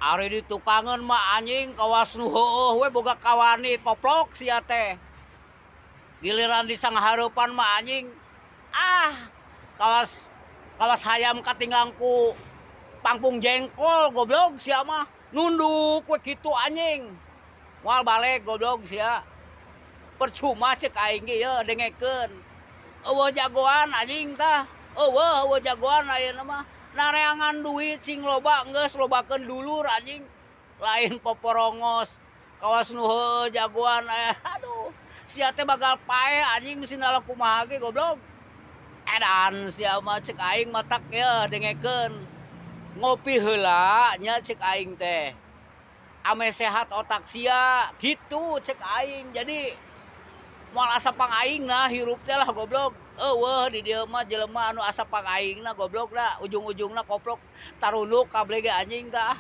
Ari di tukangan mah anjing kawas nu heueuh we boga kawani koplok sia teh. Giliran di sanghareupan mah anjing ah kawas kawas hayam katinggang ku pangpung jengkol goblok sia mah nunduk we kitu anjing. Moal balik goblok sia. Percuma cek aing ge ye dengekeun. Eueuh jagoan anjing tah. Eueuh jagoan ayeuna mah. Nareangan duit cing loba geus lobakeun dulur anjing. Lain poporongos. Kawas nu heueuh jagoan aduh. Sia teh bagal pae anjing mesin ala kumaha ge goblok. Edan sia mah cek aing matak ye dengekeun. Ngopi heula nya cek aing teh. Ame sehat otak sia gitu cek aing. Jadi moal asa pangaingna hirup teh lah goblok. Eueuh di dieu mah jelema anu asa pangaingna goblok da ujung-ujungna koplok tarunduk kablege anjing tah.